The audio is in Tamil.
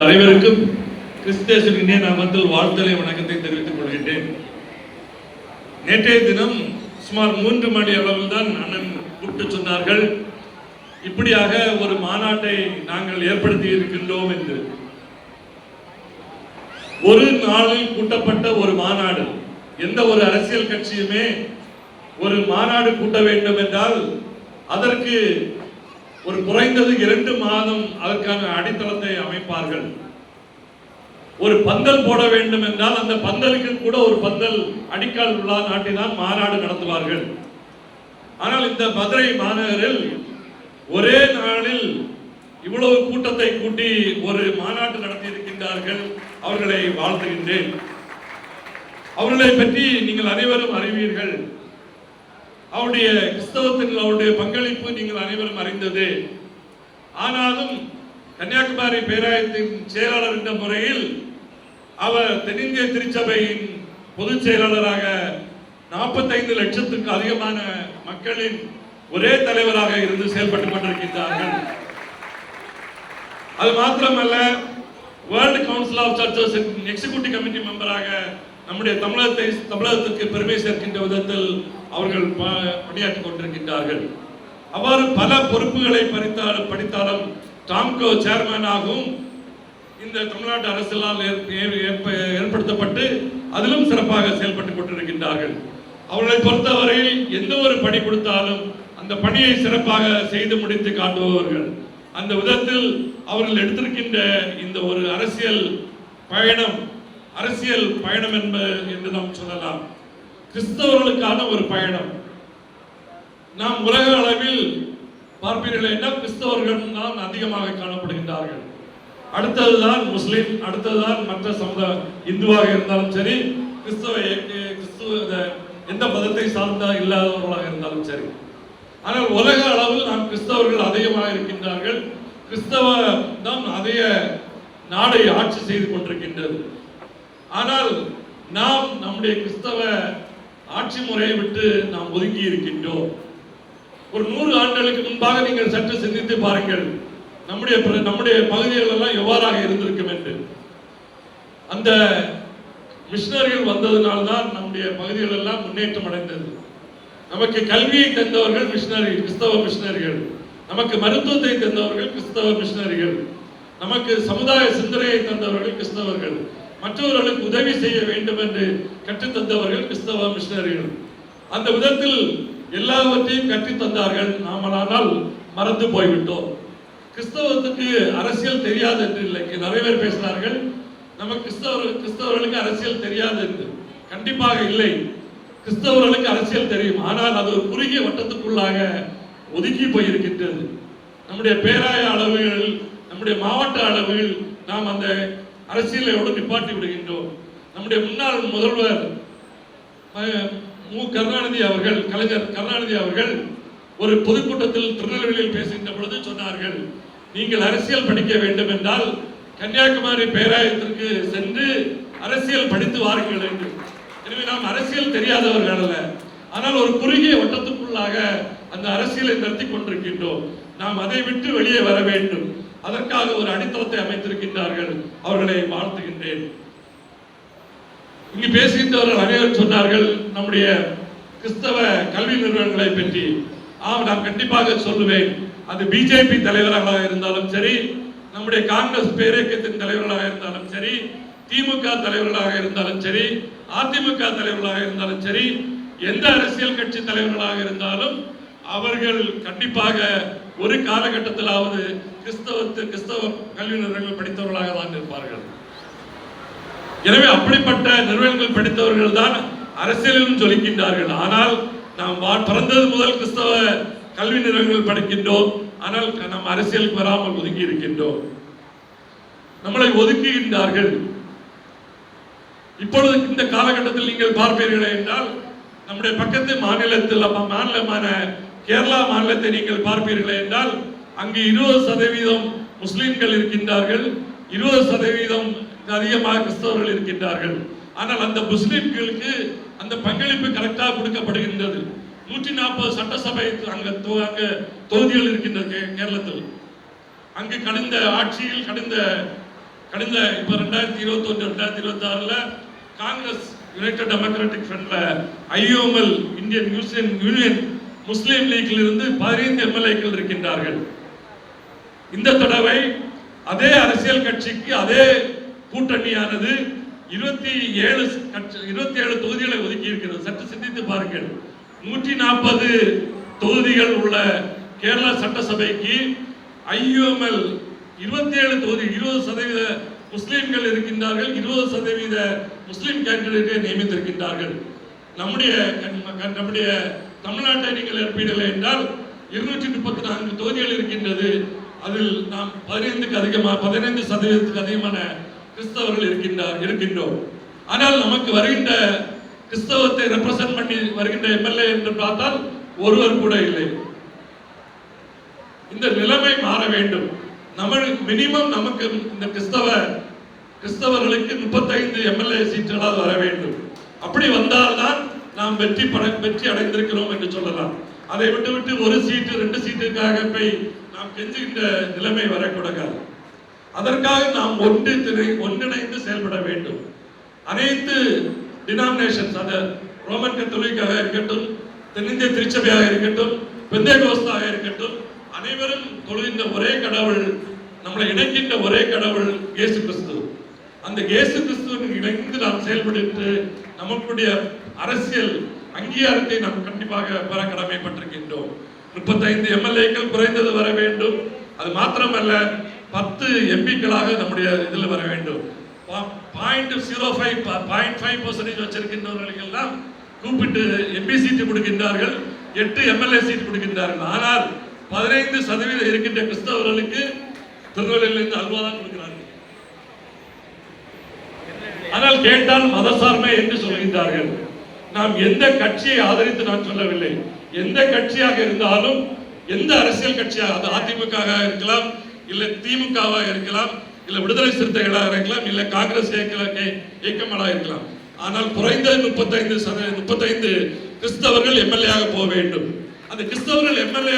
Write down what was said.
அனைவருக்கும் கிறிஸ்தேசன் இந்திய நாமத்தில் வாழ்த்தலை வணக்கத்தை தெரிவித்துக் கொள்கின்றேன். நேற்றைய தினம் சுமார் 3 மணி அளவில் தான் அண்ணன் கூப்பிட்டு சொன்னார்கள், இப்படியாக ஒரு மாநாட்டை நாங்கள் ஏற்படுத்தி இருக்கின்றோம் என்று. ஒரு நாளில் கூட்டப்பட்ட ஒரு மாநாடு, எந்த ஒரு அரசியல் கட்சியுமே ஒரு மாநாடு கூட்ட வேண்டும் என்றால் அதற்கு ஒரு குறைந்தது 2 மாதம் அதற்கான அடித்தளத்தை அமைப்பார்கள். ஒரு பந்தல் போட வேண்டும் என்றால் அந்த பந்தலுக்கு கூட ஒரு பந்தல் அடிக்கால் விழா நாட்டினால் மாநாடு நடத்துவார்கள். ஆனால் இந்த மதுரை மாநகரில் ஒரே நாளில் இவ்வளவு கூட்டத்தை கூட்டி ஒரு மாநாட்டு நடத்தி இருக்கின்றார்கள். அவர்களை வாழ்த்துகின்றேன். அவர்களை பற்றி நீங்கள் அனைவரும் அறிவீர்கள். அவருடைய கிறிஸ்தவத்தில் அவருடைய பங்களிப்பு நீங்கள் அனைவரும் அறிந்தது. ஆனாலும் கன்னியாகுமரி பேராயத்தின் செயலாளர் என்ற முறையில் அவர் தென்னிந்திய திருச்சபையின் பொதுச் செயலாளராக 45 லட்சத்துக்கு அதிகமான மக்களின் ஒரே தலைவராக இருந்து செயல்பட்டுக் கொண்டிருக்கின்றார்கள். அது மாத்திரமல்ல, world council of churches executive committee மெம்பராக நம்முடைய தமிழகத்திற்கு பெருமை சேர்க்கின்ற விதத்தில் அவர்கள் பணியாற்றிக் கொண்டிருக்கின்றார்கள். அவ்வாறு பல பொறுப்புகளை படித்தாலும் டாம்கோ சேர்மனாகவும் இந்த தமிழ்நாட்டு அரசால் ஏற்படுத்தப்பட்டு அதிலும் சிறப்பாக செயல்பட்டுக் கொண்டிருக்கின்றார்கள். அவர்களை பொறுத்தவரையில் எந்த ஒரு பணி கொடுத்தாலும் அந்த பணியை சிறப்பாக செய்து முடித்து காட்டுபவர்கள். அந்த விதத்தில் அவர்கள் எடுத்திருக்கின்ற இந்த ஒரு அரசியல் பயணம் என்று நாம் சொல்லலாம். கிறிஸ்தவர்களுக்கான ஒரு பயணம். நாம் உலக அளவில் பார்ப்பீர்கள் என்றால் கிறிஸ்தவர்கள் தான் அதிகமாக காணப்படுகின்றார்கள். அடுத்ததுதான் முஸ்லிம், அடுத்ததுதான் மற்ற சமுதாயம், இந்துவாக இருந்தாலும் சரி, கிறிஸ்துவ எந்த மதத்தை சார்ந்த இல்லாதவர்களாக இருந்தாலும் சரி. ஆனால் உலக அளவில் நாம் கிறிஸ்தவர்கள் அதிகமாக இருக்கின்றார்கள். கிறிஸ்தவ தான் அதிக நாடை ஆட்சி செய்து கொண்டிருக்கின்றது. ஆனால் நாம் நம்முடைய கிறிஸ்தவ ஆட்சி முறையை விட்டு நாம் ஒதுங்கி இருக்கின்றோம். ஒரு 100 ஆண்டுகளுக்கு முன்பாக நீங்கள் சற்று சிந்தித்து பாருங்கள், நம்முடைய பகுதிகள் எல்லாம் எவ்வாறாக இருந்திருக்கும் என்று. அந்த மிஷனரிகள் வந்ததனால்தான் நம்முடைய பகுதிகள் எல்லாம் முன்னேற்றம் அடைந்தது. நமக்கு கல்வியை தந்தவர்கள் மிஷனரி, கிறிஸ்தவ மிஷனரிகள். நமக்கு மருத்துவத்தை தந்தவர்கள் கிறிஸ்தவ மிஷனரிகள். நமக்கு சமுதாய சிந்தனையை தந்தவர்கள் கிறிஸ்தவர்கள். மற்றவர்களுக்கு உதவி செய்ய வேண்டும் என்று கற்றுத்தந்தவர்கள் கிறிஸ்தவ மிஷனரிகள். அந்த விதத்தில் எல்லாவற்றையும் கற்றுத்தந்தார்கள். நாமளானால் மறந்து போய்விட்டோம். கிறிஸ்தவத்துக்கு அரசியல் தெரியாது என்று இல்லை. நிறைய பேர் பேசுகிறார்கள், நம்ம கிறிஸ்தவர்களுக்கு அரசியல் தெரியாது என்று. கண்டிப்பாக இல்லை. கிறிஸ்தவர்களுக்கு அரசியல் தெரியும். ஆனால் அது ஒரு குறுகிய வட்டத்துக்குள்ளாக ஒதுக்கி போயிருக்கின்றது. நம்முடைய பேராய அளவுகள், நம்முடைய மாவட்ட அளவில் நாம் அந்த அரசியலோடு நிப்பாட்டி விடுகின்றோம். நம்முடைய முன்னாள் முதல்வர் கருணாநிதி அவர்கள், கலைஞர் கருணாநிதி அவர்கள் ஒரு பொதுக்கூட்டத்தில் திருநெல்வேலியில் பேசுகின்ற பொழுது சொன்னார்கள், நீங்கள் அரசியல் படிக்க வேண்டும் என்றால் கன்னியாகுமரி பேராயத்திற்கு சென்று அரசியல் படித்து வாருங்கள் என்று. எனவே நாம் அரசியல் தெரியாதவர்கள் அல்ல. ஆனால் ஒரு குறுகிய வட்டத்துக்குள்ளாக அந்த அரசியலை நடத்தி கொண்டிருக்கின்றோம். நாம் அதை விட்டு வெளியே வர வேண்டும். அதற்காக ஒரு அடித்தளத்தை அமைத்திருக்கின்றார்கள். அவர்களை வாழ்த்துகின்றேன். இங்கு பேசுகின்றவர்கள் அனைவரும் சொன்னார்கள் நம்முடைய கிறிஸ்தவ கல்வி நிறுவனங்களை பற்றி. நான் கண்டிப்பாக சொல்லுவேன். அது பிஜேபி தலைவராக இருந்தாலும் சரி, நம்முடைய காங்கிரஸ் பேரியக்கத்தின் தலைவர்களாக இருந்தாலும் சரி, திமுக தலைவர்களாக இருந்தாலும் சரி, அதிமுக தலைவர்களாக இருந்தாலும் சரி, எந்த அரசியல் கட்சி தலைவர்களாக இருந்தாலும் அவர்கள் கண்டிப்பாக ஒரு காலகட்டத்திலாவது கிறிஸ்தவ கல்வி நிறுவனங்கள் படித்தவர்களாக தான் இருப்பார்கள். எனவே அப்படிப்பட்ட நிறுவனங்கள் படித்தவர்கள் தான் அரசியலிலும் ஜொலிக்கின்றார்கள். ஆனால் நாம் பிறந்தது முதல் கிறிஸ்தவ கல்வி நிறுவனங்கள் படிக்கின்றோம். ஆனால் நம் அரசியலுக்கு வராமல் ஒதுக்கி இருக்கின்றோம். நம்மளை ஒதுக்குகின்றார்கள். இப்பொழுது இந்த காலகட்டத்தில் நீங்கள் பார்ப்பீர்களே என்றால், நம்முடைய பக்கத்து மாநிலமான கேரளா மாநிலத்தை நீங்கள் பார்ப்பீர்களே என்றால், அங்கு 20% முஸ்லிம்கள் இருக்கின்றார்கள், 20% அதிகமாக கிறிஸ்தவர்கள் இருக்கின்றார்கள். ஆனால் அந்த முஸ்லிம்களுக்கு அந்த பங்களிப்பு கரெக்டாக கொடுக்கப்படுகின்றது. 140 சட்டசபை அங்க தொகுதிகள் இருக்கின்றது கேரளத்தில். அங்கு கடந்த ஆட்சியில் கடந்த கடந்த இப்ப 2021 2026 காங்கிரஸ் யுனைடெட் டெமோக்ராட்டிக் ஃப்ரண்ட்ல IOML இந்தியன் யூனியன் முஸ்லீம் லீக்ல இருந்து 15 எம்எல்ஏக்கள் இருக்கின்றார்கள். இந்த தடவை அதே அரசியல் கட்சிக்கு அதே கூட்டணியானது 27 தொகுதிகளை ஒதுக்கி இருக்கிறது. சற்று சிந்தித்து பாருங்கள். 140 தொகுதிகள் உள்ள கேரளா சட்டசபைக்கு IOML 27 தொகுதி 20% முஸ்லிம்கள் இருக்கின்றார்கள். 20% முஸ்லிம் கேண்டிடேட்டை நியமித்திருக்கின்றார்கள். நம்முடைய தமிழ்நாட்டை நீங்கள் எடுப்பீர்கள் என்றால் 234 தொகுதிகள் இருக்கின்றது. அதில் நாம் 15% அதிகமான கிறிஸ்தவர்கள் இருக்கின்றோம். ஆனால் நமக்கு வருகின்ற கிறிஸ்தவத்தை ரெப்ரசன்ட் பண்ணி வருகின்ற எம்எல்ஏ என்று பார்த்தால் ஒருவர் கூட இல்லை. இந்த நிலைமை மாற வேண்டும். மினிமம் நமக்கு இந்த கிறிஸ்தவர்களுக்கு 35 எம்எல்ஏ சீட்டுகளால் வர வேண்டும். அப்படி வந்தால்தான் நாம் வெற்றி அடைந்திருக்கிறோம் என்று சொல்லலாம். அதை விட்டு ஒரு சீட்டு 2 சீட்டுக்காக போய் நாம் கெஞ்சுகின்ற நிலைமை வரக்கூடாது. அதற்காக நாம் ஒன்றிணைந்து செயல்பட வேண்டும். அனைத்து டினாமினேஷன்ஸ், அது ரோமன் கத்தோலிக்காக இருக்கட்டும், தென்னிந்திய திருச்சபையாக இருக்கட்டும், பெந்தேகோஸ்தாக இருக்கட்டும், அனைவரும் தொழுகின்ற ஒரே கடவுள், நம்மளை இணைக்கின்ற ஒரே கடவுள் இயேசு கிறிஸ்து. அந்த இயேசு கிறிஸ்துவின் இணைந்து நாம் செயல்பட்டு நமக்குடைய அரசியல் அங்கீகாரத்தை நாம் கண்டிப்பாக பெற கடமைப்பட்டிருக்கின்றோம். 35 எம்எல்ஏக்கள் குறைந்தது வர வேண்டும். அது மாத்திரமல்ல 10 எம்பிக்களாக நம்முடைய இதில் வர வேண்டும். 0.5% வச்சிருக்கின்றவர்களுக்கு எல்லாம் கூப்பிட்டு எம்பி சீட்டு கொடுக்கின்றார்கள், 8 எம்எல்ஏ சீட்டு கொடுக்கின்றார்கள். ஆனால் 15% இருக்கின்ற கிறிஸ்தவர்களுக்கு திருநெல்வேலியிலிருந்து அல்வா தான் கொடுக்கிறார்கள். ஆனால் கேட்டால் மதசார்மை என்று சொல்கின்றார்கள். நாம் எந்த கட்சியை ஆதரித்து நான் சொல்லவில்லை. எந்த கட்சியாக இருந்தாலும், எந்த அரசியல் கட்சியாக, அது அதிமுக இருக்கலாம், இல்ல திமுகவாக இருக்கலாம், இல்ல விடுதலை சிறுத்தைகளாக இருக்கலாம், இல்ல காங்கிரஸ் இயக்கங்களாக இருக்கலாம். ஆனால் குறைந்தது 35 கிறிஸ்தவர்கள் எம்எல்ஏ ஆக போக வேண்டும். அந்த கிறிஸ்தவர்கள் எம்எல்ஏ